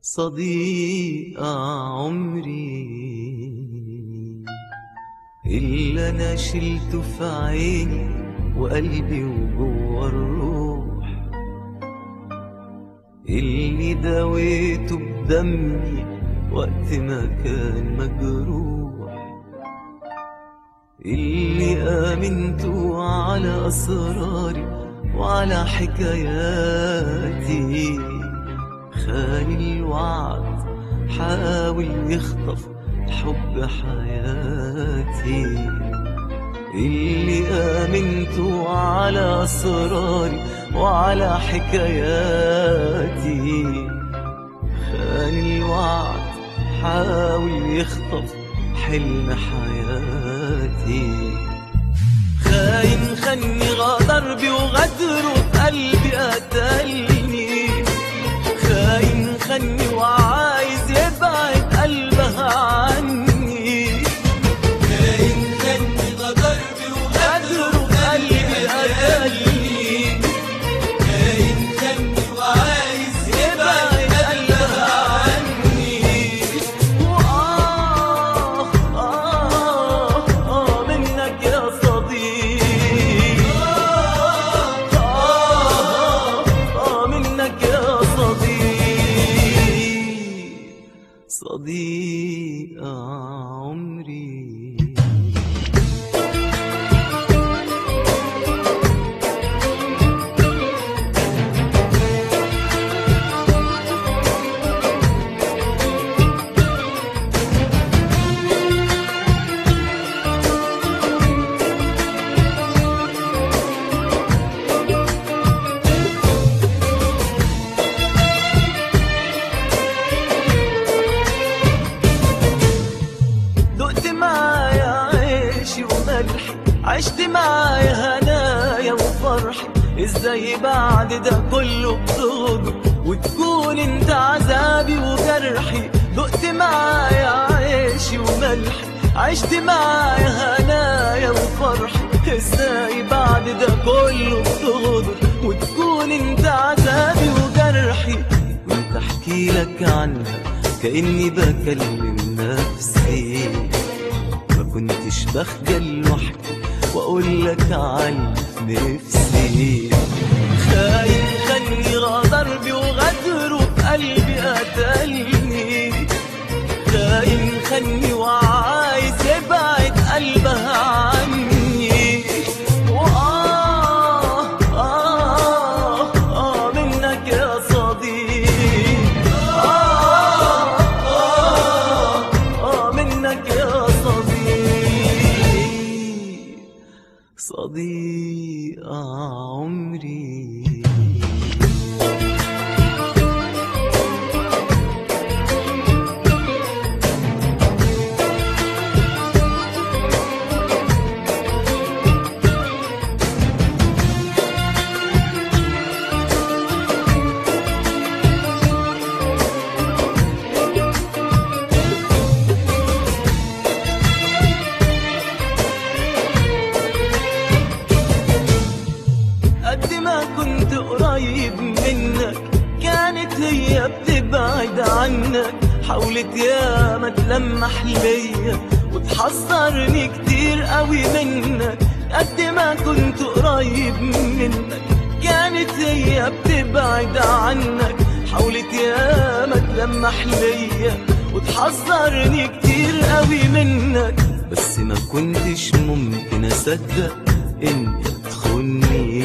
صديق عمري اللي انا شلته في عيني وقلبي وجوه الروح، اللي داويته بدمي وقت ما كان مجروح، اللي آمنته على أسراري وعلى حكاياتي، خان الوعد حاول يخطف حب حياتي، اللي آمنته على أسراري وعلى حكاياتي، خان الوعد حاول يخطف حلم حياتي، خاين خني غدر بي وغدره بقلبي قتلني، خاين خني وعايز يبعد قلبها عني، خاين خني غدر بي وغدره بقلبي قتلني، خاين خني وعايز يبعد قلبها عني، منك يا صديق، منك يا صديق عمري. عشت معايا هنايا وفرحي، ازاي بعد ده كله بتغدر وتكون انت عذابي وجرحي، دقت معايا عيشي وملحي، عشت معايا هنايا وفرحي، ازاي بعد ده كله بتغدر وتكون انت عذابي وجرحي، كنت احكي لك عنها كأني بكلم نفسي، ما كنتش بخجل واحكي واقول لك عن نفسي، خاين خني غدر بي وغدره بقلبي قتلني، خاين خني وعايز يبعد قلبها عني، منك يا صديق، منك يا صديق عمري. قد ما كنت قريب منك كانت هي بتبعد عنك، حاولت ياما تلمح ليا وتحذرني كتير قوي منك، قد ما كنت قريب منك كانت هي بتبعد عنك، حاولت ياما تلمح ليا وتحذرني كتير قوي منك، بس ما كنتش ممكن اصدق انت تخوني،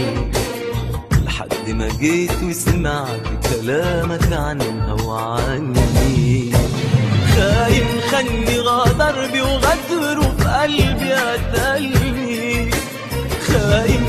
لحد ما جيت وسمعت كلامك عنها وعني، خاين خني غدر بي وغدره في قلبي قتلني، خاين